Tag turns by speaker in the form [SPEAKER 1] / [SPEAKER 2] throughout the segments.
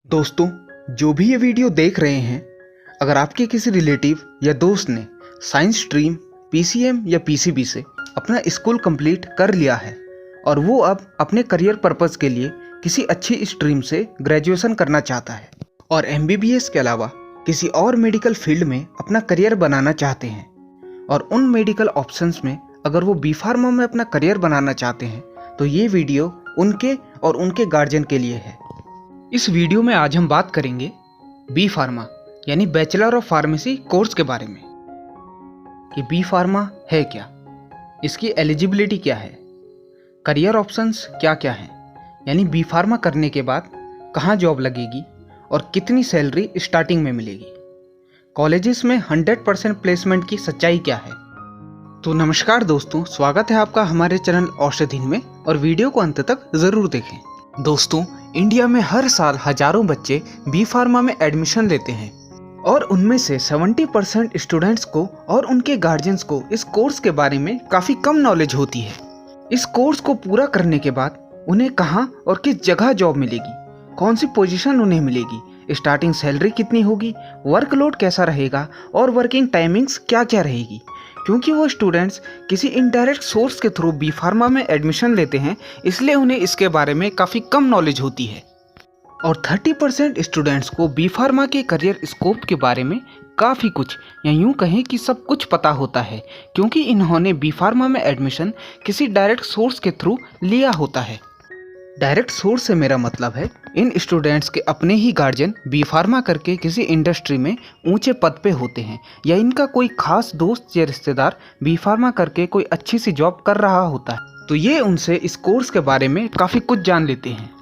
[SPEAKER 1] दोस्तों, जो भी ये वीडियो देख रहे हैं, अगर आपके किसी रिलेटिव या दोस्त ने साइंस स्ट्रीम, पीसीएम या पीसीबी से अपना स्कूल कंप्लीट कर लिया है और वो अब अपने करियर पर्पस के लिए किसी अच्छी स्ट्रीम से ग्रेजुएशन करना चाहता है और एमबीबीएस के अलावा किसी और मेडिकल फील्ड में अपना करियर बनाना चाहते हैं और उन मेडिकल ऑप्शंस में अगर वो बी फार्मा में अपना करियर बनाना चाहते हैं तो ये वीडियो उनके और उनके गार्जियन के लिए है। इस वीडियो में आज हम बात करेंगे बी फार्मा यानी बैचलर ऑफ फार्मेसी कोर्स के बारे में कि बी फार्मा है क्या, इसकी एलिजिबिलिटी क्या है, करियर ऑप्शंस क्या क्या हैं, यानी बी फार्मा करने के बाद कहाँ जॉब लगेगी और कितनी सैलरी स्टार्टिंग में मिलेगी, कॉलेजेस में 100% प्लेसमेंट की सच्चाई क्या है। तो नमस्कार दोस्तों, स्वागत है आपका हमारे चैनल औषधि में और वीडियो को अंत तक ज़रूर देखें। दोस्तों, इंडिया में हर साल हजारों बच्चे बी फार्मा में एडमिशन लेते हैं और उनमें से 70% स्टूडेंट्स को और उनके गार्जियंस को इस कोर्स के बारे में काफ़ी कम नॉलेज होती है। इस कोर्स को पूरा करने के बाद उन्हें कहाँ और किस जगह जॉब मिलेगी, कौन सी पोजीशन उन्हें मिलेगी, स्टार्टिंग सैलरी कितनी होगी, वर्कलोड कैसा रहेगा और वर्किंग टाइमिंग्स क्या क्या रहेगी। क्योंकि वो स्टूडेंट्स किसी इनडायरेक्ट सोर्स के थ्रू बी फार्मा में एडमिशन लेते हैं, इसलिए उन्हें इसके बारे में काफ़ी कम नॉलेज होती है और 30% स्टूडेंट्स को बी फार्मा के करियर स्कोप के बारे में काफ़ी कुछ या यूँ कहें कि सब कुछ पता होता है, क्योंकि इन्होंने बी फार्मा में एडमिशन किसी डायरेक्ट सोर्स के थ्रू लिया होता है। डायरेक्ट सोर्स से मेरा मतलब है इन स्टूडेंट्स के अपने ही गार्जियन बी फार्मा करके किसी इंडस्ट्री में ऊंचे पद पे होते हैं या इनका कोई खास दोस्त या रिश्तेदार बी फार्मा करके कोई अच्छी सी जॉब कर रहा होता है, तो ये उनसे इस कोर्स के बारे में काफ़ी कुछ जान लेते हैं।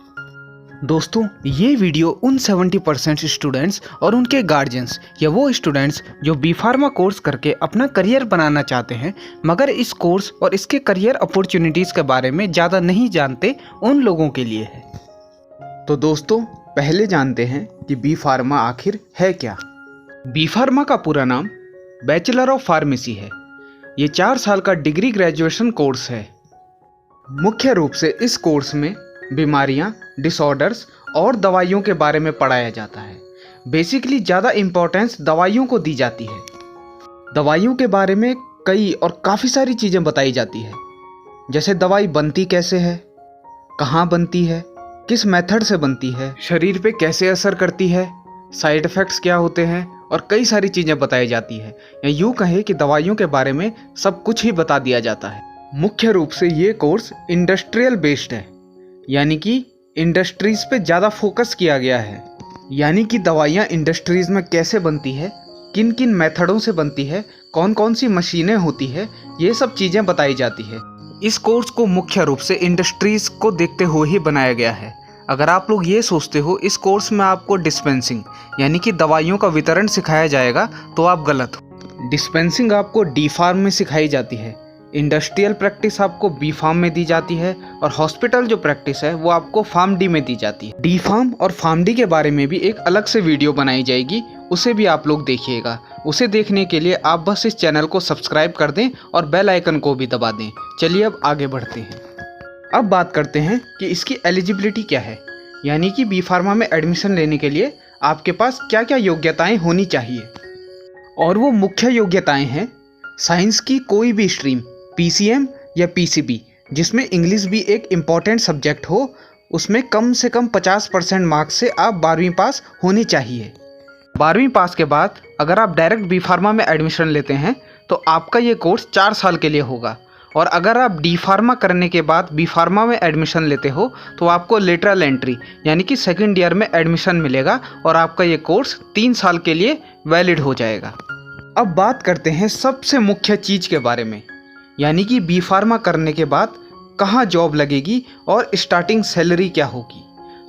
[SPEAKER 1] दोस्तों, ये वीडियो उन 70% स्टूडेंट्स और उनके गार्जियंस या वो स्टूडेंट्स जो बी फार्मा कोर्स करके अपना करियर बनाना चाहते हैं मगर इस कोर्स और इसके करियर अपॉर्चुनिटीज़ के बारे में ज़्यादा नहीं जानते, उन लोगों के लिए है। तो दोस्तों, पहले जानते हैं कि बी फार्मा आखिर है क्या। बी फार्मा का पूरा नाम बैचलर ऑफ फार्मेसी है। ये 4 साल का डिग्री ग्रेजुएशन कोर्स है। मुख्य रूप से इस कोर्स में बीमारियां, डिसऑर्डर्स और दवाइयों के बारे में पढ़ाया जाता है। बेसिकली ज़्यादा इम्पोर्टेंस दवाइयों को दी जाती है। दवाइयों के बारे में कई और काफ़ी सारी चीज़ें बताई जाती है, जैसे दवाई बनती कैसे है, कहाँ बनती है, किस मेथड से बनती है, शरीर पे कैसे असर करती है, साइड इफ़ेक्ट्स क्या होते हैं और कई सारी चीज़ें बताई जाती है, या यूँ कहे कि दवाइयों के बारे में सब कुछ ही बता दिया जाता है। मुख्य रूप से ये कोर्स इंडस्ट्रियल बेस्ड है, यानी कि इंडस्ट्रीज़ पे ज़्यादा फोकस किया गया है, यानी कि दवाइयाँ इंडस्ट्रीज़ में कैसे बनती है, किन किन मेथडों से बनती है, कौन कौन सी मशीनें होती है, ये सब चीज़ें बताई जाती है। इस कोर्स को मुख्य रूप से इंडस्ट्रीज़ को देखते हुए ही बनाया गया है। अगर आप लोग ये सोचते हो इस कोर्स में आपको डिस्पेंसिंग यानी कि दवाइयों का वितरण सिखाया जाएगा, तो आप गलत हो। डिस्पेंसिंग आपको डी फार्म में सिखाई जाती है, इंडस्ट्रियल प्रैक्टिस आपको बी फार्म में दी जाती है और हॉस्पिटल जो प्रैक्टिस है वो आपको फार्म डी में दी जाती है। डी फार्म और फार्म डी के बारे में भी एक अलग से वीडियो बनाई जाएगी, उसे भी आप लोग देखिएगा। उसे देखने के लिए आप बस इस चैनल को सब्सक्राइब कर दें और बेल आइकन को भी दबा दें। चलिए अब आगे बढ़ते हैं। अब बात करते हैं कि इसकी एलिजिबिलिटी क्या है, यानी कि बी फार्मा में एडमिशन लेने के लिए आपके पास क्या क्या योग्यताएँ होनी चाहिए। और वो मुख्य योग्यताएँ हैं साइंस की कोई भी स्ट्रीम, पीसीएम या पीसीबी जिसमें इंग्लिश भी एक इम्पॉर्टेंट सब्जेक्ट हो, उसमें कम से कम 50% मार्क्स से आप 12वीं पास होनी चाहिए। 12वीं पास के बाद अगर आप डायरेक्ट बी फार्मा में एडमिशन लेते हैं तो आपका ये कोर्स 4 साल के लिए होगा, और अगर आप डी फार्मा करने के बाद बी फार्मा में एडमिशन लेते हो तो आपको लेटरल एंट्री यानी कि सेकेंड ईयर में एडमिशन मिलेगा और आपका ये कोर्स 3 साल के लिए वैलिड हो जाएगा। अब बात करते हैं सबसे मुख्य चीज़ के बारे में, यानी कि बी फार्मा करने के बाद कहाँ जॉब लगेगी और स्टार्टिंग सैलरी क्या होगी।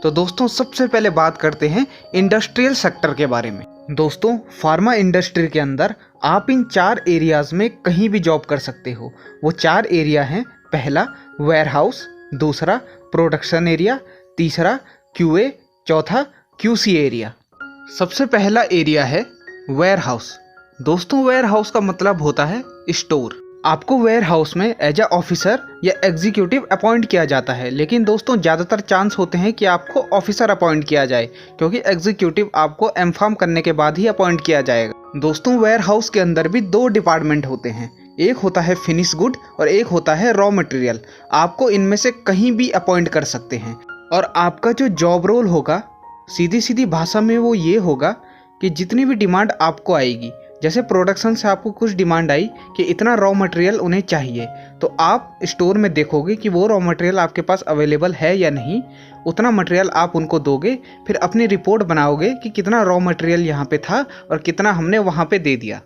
[SPEAKER 1] तो दोस्तों, सबसे पहले बात करते हैं इंडस्ट्रियल सेक्टर के बारे में। दोस्तों, फार्मा इंडस्ट्री के अंदर आप इन 4 एरियाज़ में कहीं भी जॉब कर सकते हो। वो 4 एरिया हैं, पहला वेयरहाउस, दूसरा प्रोडक्शन एरिया, तीसरा क्यूए, चौथा क्यूसी एरिया। सबसे पहला एरिया है वेयरहाउस। दोस्तों, वेयरहाउस का मतलब होता है स्टोर। आपको वेयर हाउस में एज अ ऑफिसर या एग्जीक्यूटिव अपॉइंट किया जाता है, लेकिन दोस्तों ज़्यादातर चांस होते हैं कि आपको ऑफिसर अपॉइंट किया जाए, क्योंकि एग्जीक्यूटिव आपको एमफार्म करने के बाद ही अपॉइंट किया जाएगा। दोस्तों वेयर हाउस के अंदर भी दो डिपार्टमेंट होते हैं, एक होता है फिनिश गुड और एक होता है रॉ मटेरियल। आपको इनमें से कहीं भी अपॉइंट कर सकते हैं और आपका जो जॉब रोल होगा सीधी सीधी भाषा में वो ये होगा कि जितनी भी डिमांड आपको आएगी, जैसे प्रोडक्शन से आपको कुछ डिमांड आई कि इतना रॉ मटेरियल उन्हें चाहिए, तो आप स्टोर में देखोगे कि वो रॉ मटेरियल आपके पास अवेलेबल है या नहीं, उतना मटेरियल आप उनको दोगे, फिर अपनी रिपोर्ट बनाओगे कि कितना रॉ मटेरियल यहाँ पे था और कितना हमने वहाँ पे दे दिया।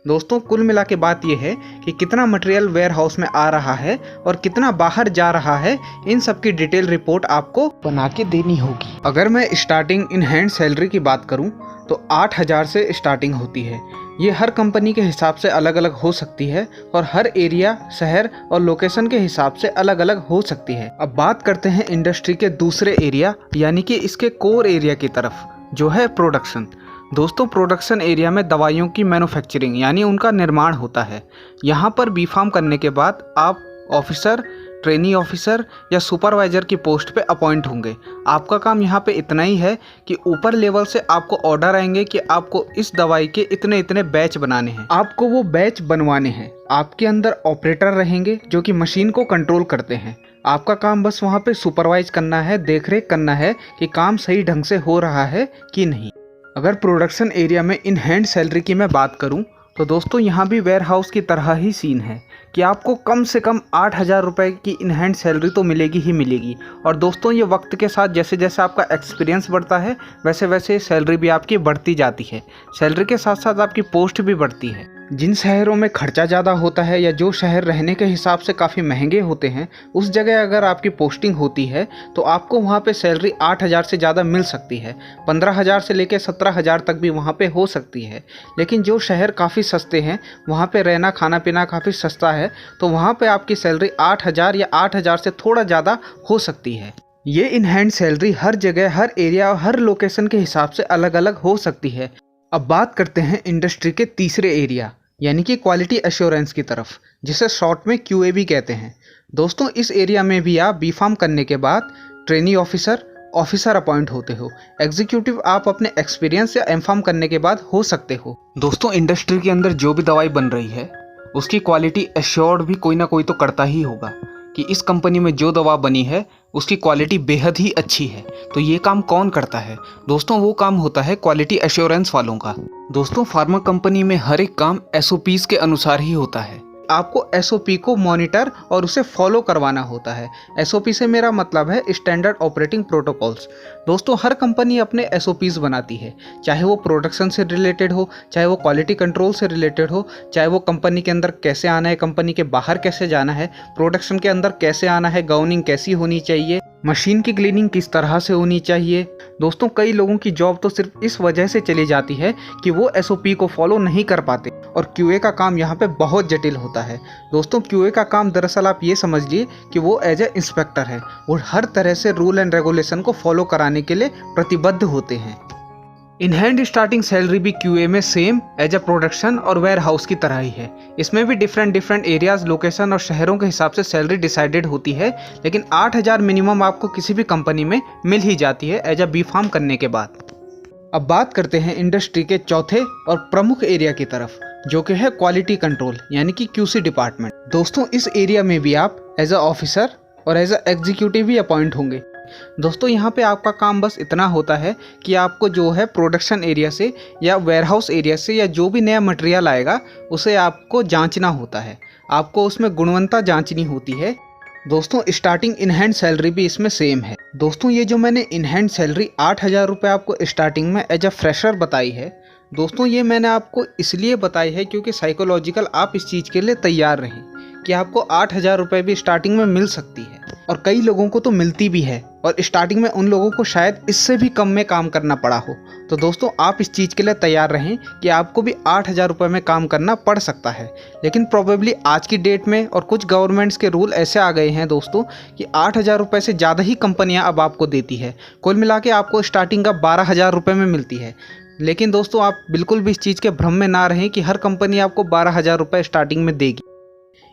[SPEAKER 1] दोस्तों कुल मिला के बात यह है कि कितना मटेरियल वेयर हाउस में आ रहा है और कितना बाहर जा रहा है, इन सब की डिटेल रिपोर्ट आपको बना के देनी होगी। अगर मैं स्टार्टिंग इन हैंड सैलरी की बात करूं तो 8,000 से स्टार्टिंग होती है। ये हर कंपनी के हिसाब से अलग अलग हो सकती है और हर एरिया, शहर और लोकेशन के हिसाब से अलग अलग हो सकती है। अब बात करते हैं इंडस्ट्री के दूसरे एरिया यानी कि इसके कोर एरिया की तरफ, जो है प्रोडक्शन। दोस्तों प्रोडक्शन एरिया में दवाइयों की मैन्युफैक्चरिंग यानी उनका निर्माण होता है। यहाँ पर बीफार्म करने के बाद आप ऑफिसर, ट्रेनी ऑफिसर या सुपरवाइजर की पोस्ट पे अपॉइंट होंगे। आपका काम यहाँ पे इतना ही है कि ऊपर लेवल से आपको ऑर्डर आएंगे कि आपको इस दवाई के इतने इतने बैच बनाने हैं, आपको वो बैच बनवाने हैं। आपके अंदर ऑपरेटर रहेंगे जो कि मशीन को कंट्रोल करते हैं। आपका काम बस वहाँ पे सुपरवाइज करना है, देखरेख करना है कि काम सही ढंग से हो रहा है कि नहीं। अगर प्रोडक्शन एरिया में इन हैंड सैलरी की मैं बात करूं तो दोस्तों यहाँ भी वेयर हाउस की तरह ही सीन है कि आपको कम से कम 8,000 रुपये की इन हैंड सैलरी तो मिलेगी ही मिलेगी। और दोस्तों ये वक्त के साथ जैसे जैसे आपका एक्सपीरियंस बढ़ता है वैसे वैसे सैलरी भी आपकी बढ़ती जाती है। सैलरी के साथ साथ आपकी पोस्ट भी बढ़ती है। जिन शहरों में खर्चा ज़्यादा होता है या जो शहर रहने के हिसाब से काफ़ी महंगे होते हैं, उस जगह अगर आपकी पोस्टिंग होती है तो आपको वहाँ पे सैलरी 8,000 से ज़्यादा मिल सकती है। 15,000 से लेकर 17,000 तक भी वहाँ पे हो सकती है। लेकिन जो शहर काफ़ी सस्ते हैं, वहाँ पे रहना खाना पीना काफ़ी सस्ता है, तो वहाँ पे आपकी सैलरी 8,000 या 8,000 से थोड़ा ज़्यादा हो सकती है। ये इन हैंड सैलरी हर जगह, हर एरिया और हर लोकेशन के हिसाब से अलग अलग हो सकती है। अब बात करते हैं इंडस्ट्री के तीसरे एरिया यानी कि क्वालिटी एश्योरेंस की तरफ, जिसे शॉर्ट में QA भी कहते हैं। दोस्तों इस एरिया में भी आप बीफार्म करने के बाद ट्रेनी ऑफिसर अपॉइंट होते हो। एग्जीक्यूटिव आप अपने एक्सपीरियंस या एमफार्म करने के बाद हो सकते हो। दोस्तों इंडस्ट्री के अंदर जो भी दवाई बन रही है उसकी क्वालिटी एश्योर्ड भी कोई ना कोई तो करता ही होगा कि इस कंपनी में जो दवा बनी है उसकी क्वालिटी बेहद ही अच्छी है। तो ये काम कौन करता है? दोस्तों वो काम होता है क्वालिटी एश्योरेंस वालों का। दोस्तों फार्मा कंपनी में हर एक काम SOPs के अनुसार ही होता है। आपको SOP को मॉनिटर और उसे फॉलो करवाना होता है। SOP से मेरा मतलब है स्टैंडर्ड ऑपरेटिंग प्रोटोकॉल्स। दोस्तों हर कंपनी अपने SOPs बनाती है, चाहे वो प्रोडक्शन से रिलेटेड हो, चाहे वो क्वालिटी कंट्रोल से रिलेटेड हो, चाहे वो कंपनी के अंदर कैसे आना है, कंपनी के बाहर कैसे जाना है, प्रोडक्शन के अंदर कैसे आना है, गाउनिंग कैसी होनी चाहिए, मशीन की क्लीनिंग किस तरह से होनी चाहिए। दोस्तों कई लोगों की जॉब तो सिर्फ इस वजह से चली जाती है कि वो SOP को फॉलो नहीं कर पाते और QA का काम यहाँ पे बहुत जटिल होता है। दोस्तों QA का काम दरअसल आप ये समझिए कि वो एज ए इंस्पेक्टर है, वो हर तरह से रूल एंड रेगुलेशन को फॉलो कराने के लिए प्रतिबद्ध होते हैं। इन हैंड स्टार्टिंग सैलरी भी QA में सेम एज ए प्रोडक्शन और वेयर हाउस की तरह ही है। इसमें भी डिफरेंट एरियाज, लोकेशन और शहरों के हिसाब से सैलरी डिसाइडेड होती है, लेकिन 8,000 मिनिमम आपको किसी भी कंपनी में मिल ही जाती है एज ए बीफार्म करने के बाद। अब बात करते हैं इंडस्ट्री के चौथे और प्रमुख एरिया की तरफ, जो कि है क्वालिटी कंट्रोल यानी कि QC डिपार्टमेंट। दोस्तों इस एरिया में भी आप एज ए ऑफिसर और एज ए एग्जीक्यूटिव भी अपॉइंट होंगे। दोस्तों यहाँ पे आपका काम बस इतना होता है कि आपको जो है प्रोडक्शन एरिया से या वेयरहाउस एरिया से या जो भी नया मटेरियल आएगा उसे आपको जांचना होता है, आपको उसमें गुणवत्ता जांचनी होती है। दोस्तों स्टार्टिंग इन हैंड सैलरी भी इसमें सेम है। दोस्तों ये जो मैंने इन हैंड सैलरी 8,000 रुपये आपको स्टार्टिंग में एज अ फ्रेशर बताई है, दोस्तों ये मैंने आपको इसलिए बताई है क्योंकि साइकोलॉजिकल आप इस चीज़ के लिए तैयार रहें कि आपको 8,000 रुपये भी स्टार्टिंग में मिल सकती है और कई लोगों को तो मिलती भी है और स्टार्टिंग में उन लोगों को शायद इससे भी कम में काम करना पड़ा हो। तो दोस्तों आप इस चीज़ के लिए तैयार रहें कि आपको भी 8,000 रुपये में काम करना पड़ सकता है। लेकिन प्रोबेबली आज की डेट में और कुछ गवर्नमेंट्स के रूल ऐसे आ गए हैं दोस्तों कि 8,000 रुपये से ज़्यादा ही कंपनियां अब आपको देती है। कुल मिला के आपको स्टार्टिंग का 12,000 रुपये में मिलती है। लेकिन दोस्तों आप बिल्कुल भी इस चीज़ के भ्रम में ना रहें कि हर कंपनी आपको 12,000 रुपये स्टार्टिंग में देगी।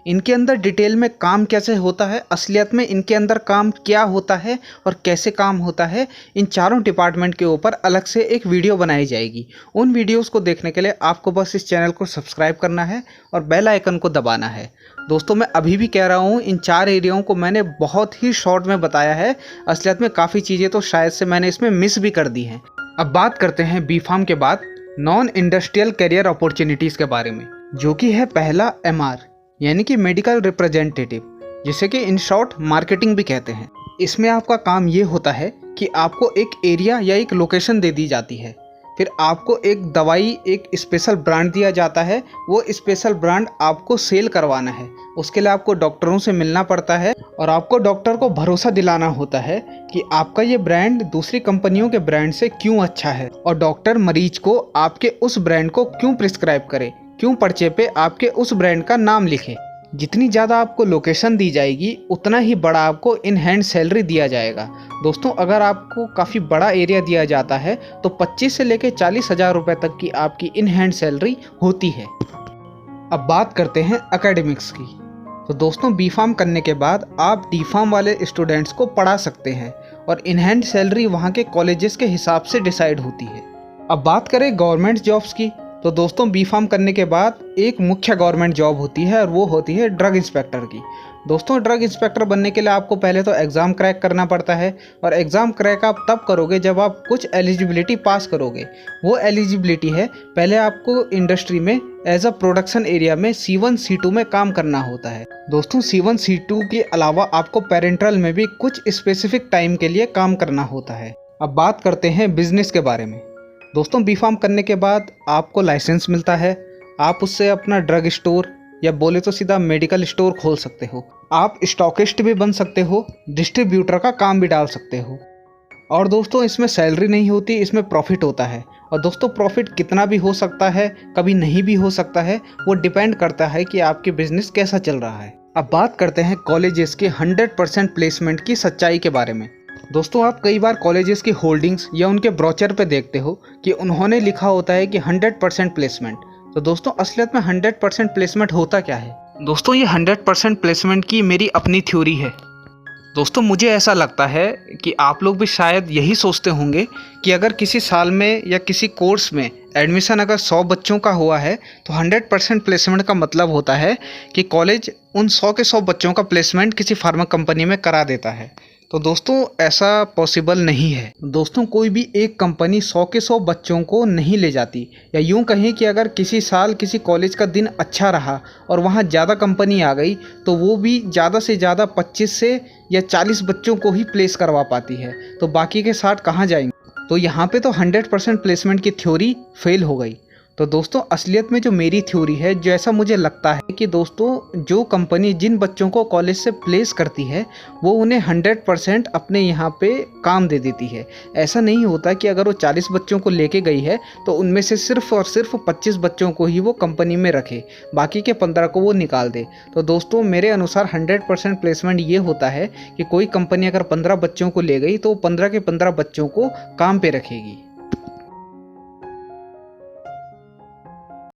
[SPEAKER 1] इनके अंदर डिटेल में काम कैसे होता है, असलियत में इनके अंदर काम क्या होता है और कैसे काम होता है, इन चारों डिपार्टमेंट के ऊपर अलग से एक वीडियो बनाई जाएगी। उन वीडियोस को देखने के लिए आपको बस इस चैनल को सब्सक्राइब करना है और बेल आइकन को दबाना है। दोस्तों मैं अभी भी कह रहा हूँ, इन 4 एरियाओं को मैंने बहुत ही शॉर्ट में बताया है। असलियत में काफ़ी चीज़ें तो शायद से मैंने इसमें मिस भी कर दी हैं। अब बात करते हैं बी फार्म के बाद नॉन इंडस्ट्रियल करियर अपॉर्चुनिटीज़ के बारे में, जो कि है पहला MR यानी कि मेडिकल रिप्रेजेंटेटिव, जिसे कि इन शॉर्ट मार्केटिंग भी कहते हैं। इसमें आपका काम ये होता है कि आपको एक एरिया या एक लोकेशन दे दी जाती है, फिर आपको एक दवाई, एक स्पेशल ब्रांड दिया जाता है। वो स्पेशल ब्रांड आपको सेल करवाना है। उसके लिए आपको डॉक्टरों से मिलना पड़ता है और आपको डॉक्टर को भरोसा दिलाना होता है कि आपका ये ब्रांड दूसरी कंपनियों के ब्रांड से क्यों अच्छा है, और डॉक्टर मरीज को आपके उस ब्रांड को क्यों प्रिस्क्राइब करे, क्यों पर्चे पे आपके उस ब्रांड का नाम लिखे। जितनी ज़्यादा आपको लोकेशन दी जाएगी उतना ही बड़ा आपको इन हैंड सैलरी दिया जाएगा। दोस्तों अगर आपको काफ़ी बड़ा एरिया दिया जाता है तो 25 से लेकर 40,000 रुपये तक की आपकी इन हैंड सैलरी होती है। अब बात करते हैं एकेडमिक्स की। तो दोस्तों बी फार्म करने के बाद आप डी फार्म वाले स्टूडेंट्स को पढ़ा सकते हैं और इन हैंड सैलरी वहाँ के कॉलेजेस के हिसाब से डिसाइड होती है। अब बात करें गवर्नमेंट जॉब्स की, तो दोस्तों बी फार्म करने के बाद एक मुख्य गवर्नमेंट जॉब होती है और वो होती है ड्रग इंस्पेक्टर की। दोस्तों ड्रग इंस्पेक्टर बनने के लिए आपको पहले तो एग्ज़ाम क्रैक करना पड़ता है, और एग्ज़ाम क्रैक आप तब करोगे जब आप कुछ एलिजिबिलिटी पास करोगे। वो एलिजिबिलिटी है, पहले आपको इंडस्ट्री में एज अ प्रोडक्शन एरिया में C1 C2 में काम करना होता है। दोस्तों C1 C2 के अलावा आपको पेरेंट्रल में भी कुछ स्पेसिफिक टाइम के लिए काम करना होता है। अब बात करते हैं बिजनेस के बारे में। दोस्तों बी फार्म करने के बाद आपको लाइसेंस मिलता है। आप उससे अपना ड्रग स्टोर या बोले तो सीधा मेडिकल स्टोर खोल सकते हो। आप स्टॉकिस्ट भी बन सकते हो, डिस्ट्रीब्यूटर का काम भी डाल सकते हो। और दोस्तों इसमें सैलरी नहीं होती, इसमें प्रॉफिट होता है। और दोस्तों प्रॉफिट कितना भी हो सकता है, कभी नहीं भी हो सकता है, वो डिपेंड करता है कि आपकी बिजनेस कैसा चल रहा है। अब बात करते हैं कॉलेजेस के 100% प्लेसमेंट की सच्चाई के बारे में। दोस्तों आप कई बार कॉलेजेस की होल्डिंग्स या उनके ब्रोचर पे देखते हो कि उन्होंने लिखा होता है कि 100% प्लेसमेंट। तो दोस्तों असलियत में 100% प्लेसमेंट होता क्या है? दोस्तों ये 100% प्लेसमेंट की मेरी अपनी थ्योरी है। दोस्तों मुझे ऐसा लगता है कि आप लोग भी शायद यही सोचते होंगे कि अगर किसी साल में या किसी कोर्स में एडमिशन अगर 100 बच्चों का हुआ है तो 100% प्लेसमेंट का मतलब होता है कि कॉलेज उन 100 के 100 बच्चों का प्लेसमेंट किसी फार्मा कंपनी में करा देता है। तो दोस्तों ऐसा पॉसिबल नहीं है। दोस्तों कोई भी एक कंपनी 100 के 100 बच्चों को नहीं ले जाती, या यूं कहें कि अगर किसी साल किसी कॉलेज का दिन अच्छा रहा और वहां ज़्यादा कंपनी आ गई तो वो भी ज़्यादा से ज़्यादा 25 से या 40 बच्चों को ही प्लेस करवा पाती है, तो बाकी के 60 कहाँ जाएंगे? तो यहाँ पे तो 100% प्लेसमेंट की थ्योरी फेल हो गई। तो दोस्तों असलियत में जो मेरी थ्योरी है, जो ऐसा मुझे लगता है कि दोस्तों जो कंपनी जिन बच्चों को कॉलेज से प्लेस करती है वो उन्हें 100% अपने यहाँ पे काम दे देती है। ऐसा नहीं होता कि अगर वो 40 बच्चों को लेके गई है तो उनमें से सिर्फ और सिर्फ 25 बच्चों को ही वो कंपनी में रखे, बाकी के 15 को वो निकाल दे। तो दोस्तों मेरे अनुसार 100% प्लेसमेंट ये होता है कि कोई कंपनी अगर 15 बच्चों को ले गई तो 15 के 15 बच्चों को काम पे रखेगी।